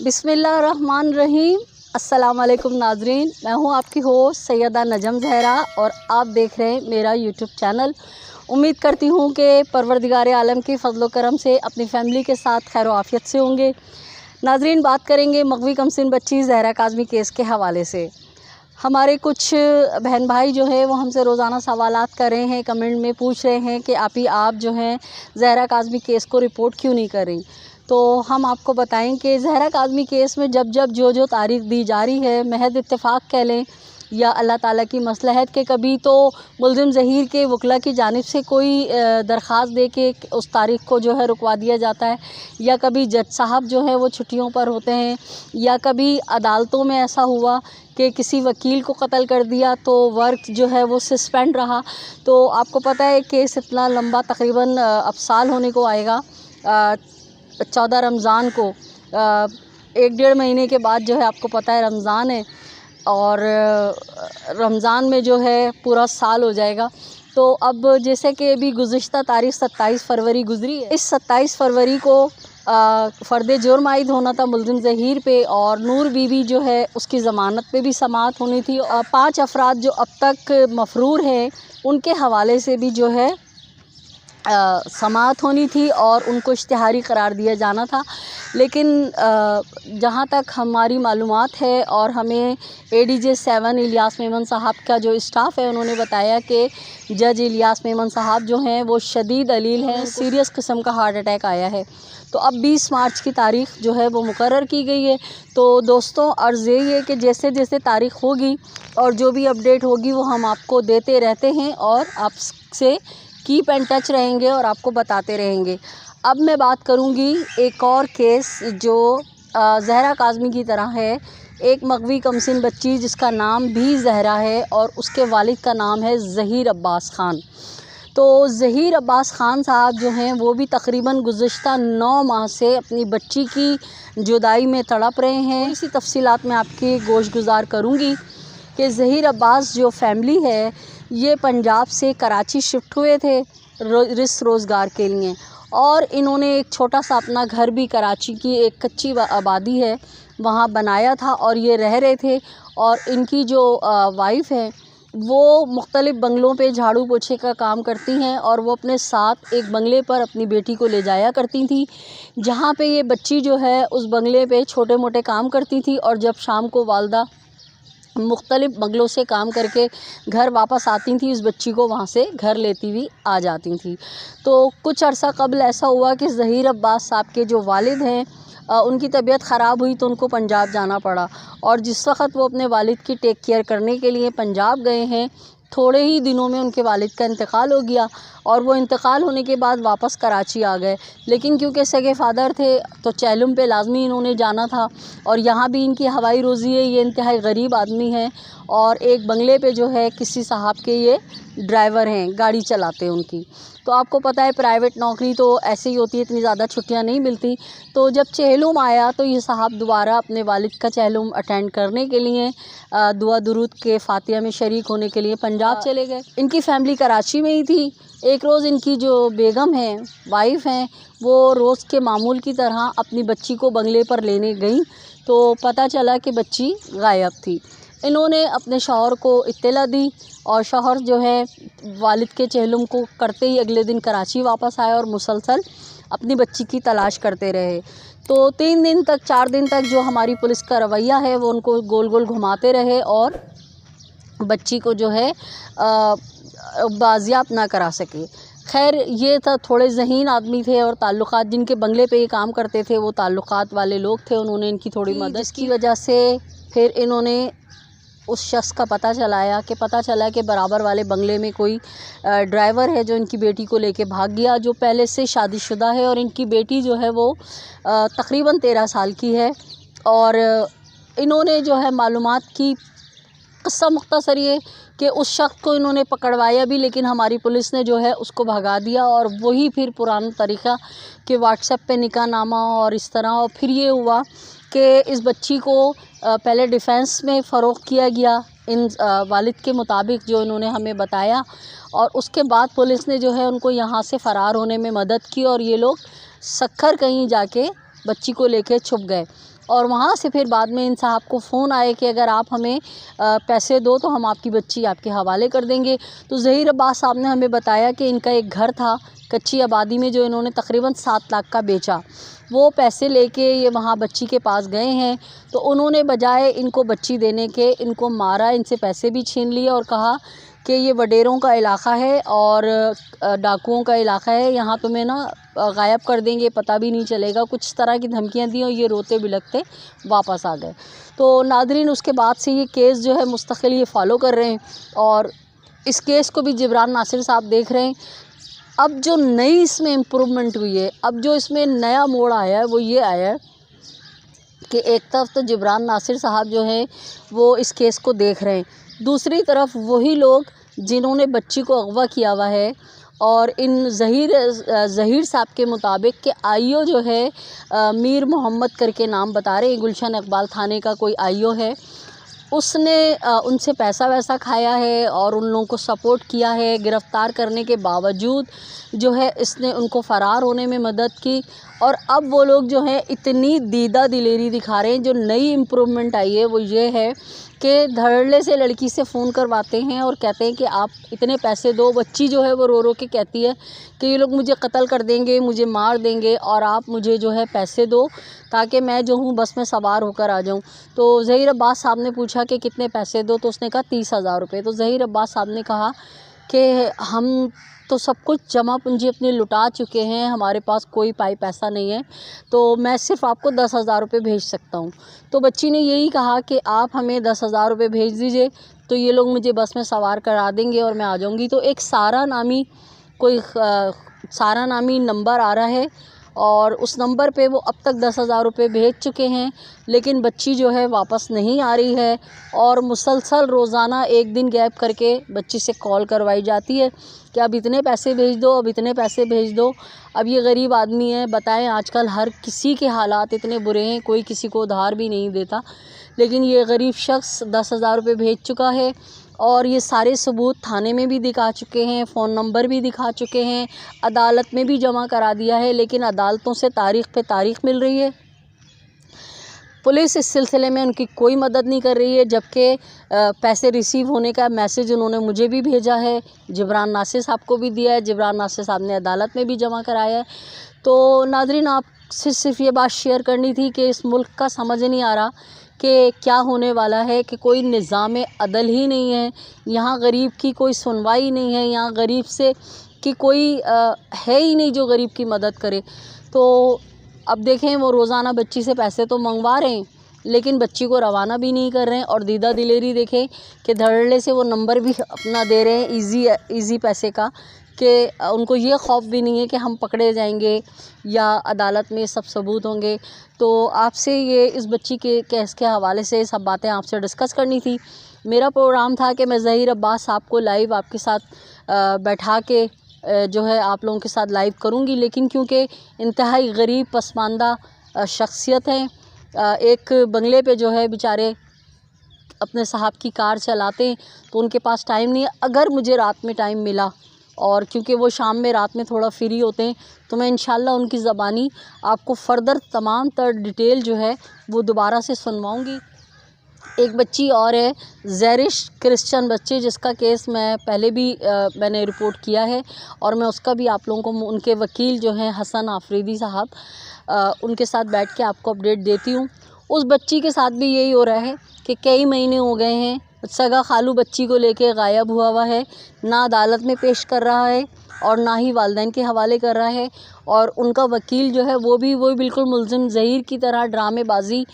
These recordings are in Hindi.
बिस्मिल्लाहिर्रहमानिर्रहीम। अस्सलाम वालेकुम नाजरीन, मैं हूँ आपकी होस्ट सैयदा नजम ज़हरा और आप देख रहे हैं मेरा यूट्यूब चैनल। उम्मीद करती हूँ कि परवरदिगार आलम की फ़ज़्ल व करम से अपनी फ़ैमिली के साथ खैर आफ़ियत से होंगे। नाजरीन, बात करेंगे मग़वी कमसिन बच्ची ज़हरा काज़मी केस के हवाले से। हमारे कुछ बहन भाई जो है वो हमसे रोज़ाना सवालात कर रहे हैं, कमेंट में पूछ रहे हैं कि आप जो हैं ज़हरा काज़मी केस को रिपोर्ट क्यों नहीं कर रही। तो हम आपको बताएं कि ज़हरा काज़मी केस में जब जो तारीख़ दी जा रही है, महज इत्तेफाक कह लें या अल्लाह ताला की मसलहत के, कभी तो मुल्ज़िम ज़हीर के वकला की जानिब से कोई दरख्वास्त दे के उस तारीख़ को जो है रुकवा दिया जाता है, या कभी जज साहब जो है वो छुट्टियों पर होते हैं, या कभी अदालतों में ऐसा हुआ कि किसी वकील को कत्ल कर दिया तो वर्क जो है वो सस्पेंड रहा। तो आपको पता है केस इतना लंबा, तकरीबन अब साल होने को आएगा। 14 रमज़ान को 1-1.5 महीने के बाद जो है, आपको पता है रमज़ान है, और रमज़ान में जो है पूरा साल हो जाएगा। तो अब जैसे कि अभी गुज़िश्ता तारीख़ 27 फरवरी गुज़री है, इस 27 फरवरी को फ़र्द जुर्म आयद होना था मुल्ज़िम ज़हीर पे, और नूर बीबी जो है उसकी ज़मानत पे भी समाअत होनी थी। और 5 अफराद जो अब तक मफ़रूर हैं उनके हवाले से भी जो है समाअत होनी थी और उनको इश्तिहारी करार दिया जाना था। लेकिन जहाँ तक हमारी मालूमात है और हमें ADJ 7 इलियास मेमन साहब का जो स्टाफ़ है उन्होंने बताया कि जज इलियास मेमन साहब जो हैं वो शदीद अलील हैं, सीरियस किस्म का हार्ट अटैक आया है। तो अब 20 मार्च की तारीख़ जो है वो मुकर्रर की गई है। तो दोस्तों, अर्ज़ यही है कि जैसे जैसे तारीख़ होगी और जो भी अपडेट होगी वो हम आपको देते रहते हैं और आपसे कीप एंड टच रहेंगे और आपको बताते रहेंगे। अब मैं बात करूंगी एक और केस जो ज़हरा काज़मी की तरह है। एक मग़वी कमसिन बच्ची जिसका नाम भी ज़हरा है और उसके वालिद का नाम है ज़हीर अब्बास ख़ान। तो ज़हीर अब्बास ख़ान साहब जो हैं वो भी तकरीबन गुज़िश्ता 9 माह से अपनी बच्ची की जुदाई में तड़प रहे हैं। इसी तफ़सीलात में आपकी गोशगुज़ार करूँगी कि ज़हीर अब्बास जो फैमिली है ये पंजाब से कराची शिफ्ट हुए थे रिस रोज़गार के लिए, और इन्होंने एक छोटा सा अपना घर भी कराची की एक कच्ची आबादी है वहाँ बनाया था और ये रह रहे थे। और इनकी जो वाइफ़ है वो मुख्तलिफ़ बंगलों पे झाड़ू पोछे का काम करती हैं और वो अपने साथ एक बंगले पर अपनी बेटी को ले जाया करती थी, जहाँ पे ये बच्ची जो है उस बंगले पे छोटे मोटे काम करती थी। और जब शाम को वालदा मुख्तलिफ़ बंगलों से काम करके घर वापस आती थी, इस बच्ची को वहाँ से घर लेती हुई आ जाती थी। तो कुछ अर्सा कबल ऐसा हुआ कि ज़हीर अब्बास साहब के जो वालिद हैं उनकी तबीयत ख़राब हुई तो उनको पंजाब जाना पड़ा, और जिस वक़्त वो अपने वालिद की टेक केयर करने के लिए पंजाब गए हैं, थोड़े ही दिनों में उनके वालिद का इंतकाल हो गया और वो इंतकाल होने के बाद वापस कराची आ गए। लेकिन क्योंकि सगे फ़ादर थे तो चैलुम पे लाजमी इन्होंने जाना था, और यहाँ भी इनकी हवाई रोज़ी है। ये इंतहाई गरीब आदमी हैं और एक बंगले पे जो है किसी साहब के ये ड्राइवर हैं, गाड़ी चलाते हैं उनकी। तो आपको पता है प्राइवेट नौकरी तो ऐसे ही होती है, इतनी ज़्यादा छुट्टियाँ नहीं मिलती। तो जब चहलुम आया तो ये साहब दोबारा अपने वालिद का चहलुम अटेंड करने के लिए दुआ दुरूद के फ़ातिहा में शरीक होने के लिए पंजाब चले गए। इनकी फ़ैमिली कराची में ही थी। एक रोज़ इनकी जो बेगम है, वाइफ़ हैं, वो रोज़ के मामूल की तरह अपनी बच्ची को बंगले पर लेने गई तो पता चला कि बच्ची गायब थी। इन्होंने अपने शौहर को इत्तला दी और शौहर जो है वालिद के चहलुम को करते ही अगले दिन कराची वापस आए और मुसलसल अपनी बच्ची की तलाश करते रहे। तो 3 दिन तक 4 दिन तक जो हमारी पुलिस का रवैया है वो उनको गोल गोल घुमाते रहे और बच्ची को जो है बाजियाब ना करा सके। खैर, ये था, थोड़े ज़हीन आदमी थे और ताल्लुकात, जिनके बंगले पे ये काम करते थे वो ताल्लुकात वाले लोग थे, उन्होंने इनकी थोड़ी मदद की वजह से फिर इन्होंने उस शख्स का पता चला कि बराबर वाले बंगले में कोई ड्राइवर है जो इनकी बेटी को लेके भाग गया, जो पहले से शादीशुदा है, और इनकी बेटी जो है वो तकरीबन 13 साल की है। और इन्होंने जो है मालूमात की, क़स्सा मुख्तसर ये कि उस शख्स को इन्होंने पकड़वाया भी, लेकिन हमारी पुलिस ने जो है उसको भगा दिया, और वही फिर पुराना तरीक़ा कि व्हाट्सएप पे निकाहनामा और इस तरह। और फिर ये हुआ कि इस बच्ची को पहले डिफेंस में फ़रोख्त किया गया इन वालिद के मुताबिक जो इन्होंने हमें बताया, और उसके बाद पुलिस ने जो है उनको यहाँ से फ़रार होने में मदद की और ये लोग सक्खर कहीं जाके बच्ची को लेके छुप गए। और वहाँ से फिर बाद में इन साहब को फ़ोन आए कि अगर आप हमें पैसे दो तो हम आपकी बच्ची आपके हवाले कर देंगे। तो ज़हीर अब्बास साहब ने हमें बताया कि इनका एक घर था कच्ची आबादी में जो इन्होंने तकरीबन 7 लाख का बेचा। वो पैसे लेके ये वहाँ बच्ची के पास गए हैं, तो उन्होंने बजाय इनको बच्ची देने के इनको मारा, इनसे पैसे भी छीन लिए और कहा कि ये वडेरों का इलाका है और डाकुओं का इलाका है, यहाँ तुम्हें ना गायब कर देंगे, पता भी नहीं चलेगा। कुछ तरह की धमकियाँ दी और ये रोते बिलखते वापस आ गए। तो नादरीन, उसके बाद से ये केस जो है मुस्तकिल ये फ़ॉलो कर रहे हैं और इस केस को भी जिब्रान नासिर साहब देख रहे हैं। अब जो नई इसमें इम्प्रूवमेंट हुई है, अब जो इसमें नया मोड़ आया है वो ये आया है कि एक तरफ तो जिब्रान नासिर साहब जो है वो इस केस को देख रहे हैं, दूसरी तरफ वही लोग जिन्होंने बच्ची को अगवा किया हुआ है और इन ज़हीर साहब के मुताबिक कि आईओ जो है मीर मोहम्मद करके नाम बता रहे हैं, गुलशन इकबाल थाने का कोई आईओ है, उसने उनसे पैसा वैसा खाया है और उन लोगों को सपोर्ट किया है। गिरफ़्तार करने के बावजूद जो है इसने उनको फ़रार होने में मदद की। और अब वो लोग जो हैं इतनी दीदा दिलेरी दिखा रहे हैं। जो नई इम्प्रूवमेंट आई है वो ये है कि धड़ल्ले से लड़की से फ़ोन करवाते हैं और कहते हैं कि आप इतने पैसे दो। बच्ची जो है वो रो रो के कहती है कि ये लोग मुझे कत्ल कर देंगे, मुझे मार देंगे और आप मुझे जो है पैसे दो ताकि मैं जो हूँ बस में सवार होकर आ जाऊँ। तो ज़हीर अब्बास साहब ने पूछा कि कितने पैसे दो, तो उसने कहा 30,000 रुपये। तो ज़हीर अब्बास साहब ने कहा कि हम तो सब कुछ जमा पूंजी अपनी लुटा चुके हैं, हमारे पास कोई पैसा नहीं है, तो मैं सिर्फ़ आपको 10,000 रुपये भेज सकता हूँ। तो बच्ची ने यही कहा कि आप हमें 10,000 रुपये भेज दीजिए तो ये लोग मुझे बस में सवार करा देंगे और मैं आ जाऊँगी। तो एक सारा नामी नंबर आ रहा है और उस नंबर पे वो अब तक 10,000 रुपये भेज चुके हैं, लेकिन बच्ची जो है वापस नहीं आ रही है और मुसलसल रोज़ाना एक दिन गैप करके बच्ची से कॉल करवाई जाती है कि अब इतने पैसे भेज दो, अब इतने पैसे भेज दो। अब ये गरीब आदमी है, बताएं आजकल हर किसी के हालात इतने बुरे हैं, कोई किसी को उधार भी नहीं देता, लेकिन ये गरीब शख्स 10,000 रुपये भेज चुका है और ये सारे सबूत थाने में भी दिखा चुके हैं, फ़ोन नंबर भी दिखा चुके हैं, अदालत में भी जमा करा दिया है, लेकिन अदालतों से तारीख़ पे तारीख़ मिल रही है। पुलिस इस सिलसिले में उनकी कोई मदद नहीं कर रही है, जबकि पैसे रिसीव होने का मैसेज उन्होंने मुझे भी भेजा है, जिब्रान नासिर साहब को भी दिया है, जिब्रान नासिर साहब ने अदालत में भी जमा कराया है। तो नाज़रीन, आपसे सिर्फ़ ये बात शेयर करनी थी कि इस मुल्क का समझ नहीं आ रहा कि क्या होने वाला है, कि कोई निज़ाम अदल ही नहीं है, यहाँ गरीब की कोई सुनवाई नहीं है, यहाँ गरीब से कि कोई है ही नहीं जो गरीब की मदद करे। तो अब देखें, वो रोज़ाना बच्ची से पैसे तो मंगवा रहे हैं लेकिन बच्ची को रवाना भी नहीं कर रहे हैं और दीदा दिलेरी देखें कि धड़ल्ले से वो नंबर भी अपना दे रहे हैं ईज़ी पैसे का, कि उनको ये खौफ भी नहीं है कि हम पकड़े जाएंगे या अदालत में सब सबूत होंगे। तो आपसे ये इस बच्ची के केस के हवाले से सब बातें आपसे डिस्कस करनी थी। मेरा प्रोग्राम था कि मैं ज़हीर अब्बास साहब को लाइव आपके साथ बैठा के जो है आप लोगों के साथ लाइव करूंगी, लेकिन क्योंकि इंतहाई गरीब पसमानदा शख्सियत हैं, एक बंगले पे जो है बेचारे अपने साहब की कार चलाते हैं, तो उनके पास टाइम नहीं है। अगर मुझे रात में टाइम मिला और क्योंकि वो शाम में रात में थोड़ा फ्री होते हैं, तो मैं इंशाल्लाह उनकी ज़बानी आपको फ़र्दर तमाम तर डिटेल जो है वो दोबारा से सुनवाऊँगी। एक बच्ची और है, ज़ैरिश क्रिश्चियन बच्ची, जिसका केस मैं पहले भी मैंने रिपोर्ट किया है और मैं उसका भी आप लोगों को उनके वकील जो हैं हसन आफरीदी साहब, उनके साथ बैठ के आपको अपडेट देती हूँ। उस बच्ची के साथ भी यही हो रहा है कि कई महीने हो गए हैं, सगा खालू बच्ची को लेके गायब हुआ है, ना अदालत में पेश कर रहा है और ना ही वालिदैन के हवाले कर रहा है। और उनका वकील जो है वो बिल्कुल मुल्ज़िम ज़हीर की तरह ड्रामेबाजी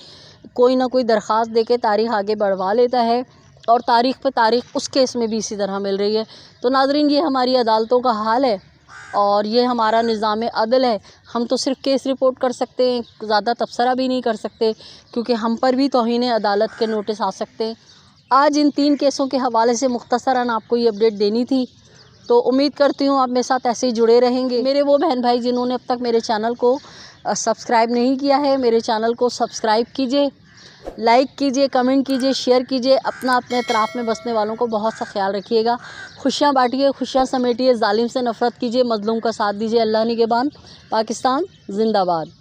कोई ना कोई दरख्वास्त देके तारीख़ आगे बढ़वा लेता है और तारीख़ पे तारीख़ उस केस में भी इसी तरह मिल रही है। तो नाज़रीन, ये हमारी अदालतों का हाल है और ये हमारा निज़ाम अदल है। हम तो सिर्फ़ केस रिपोर्ट कर सकते हैं, ज़्यादा तबसरा भी नहीं कर सकते, क्योंकि हम पर भी तौहीन अदालत के नोटिस आ सकते हैं। आज इन 3 केसों के हवाले से मुख्तसरन आपको ये अपडेट देनी थी, तो उम्मीद करती हूँ आप मेरे साथ ऐसे ही जुड़े रहेंगे। मेरे वो बहन भाई जिन्होंने अब तक मेरे चैनल को सब्सक्राइब नहीं किया है, मेरे चैनल को सब्सक्राइब कीजिए, लाइक कीजिए, कमेंट कीजिए, शेयर कीजिए। अपने इतराफ़ में बसने वालों को बहुत सा ख्याल रखिएगा। खुशियाँ बांटिए, खुशियाँ समेटिए, जालिम से नफ़रत कीजिए, मज़लूम का साथ दीजिए। अल्लाह निगहबान। पाकिस्तान ज़िंदाबाद।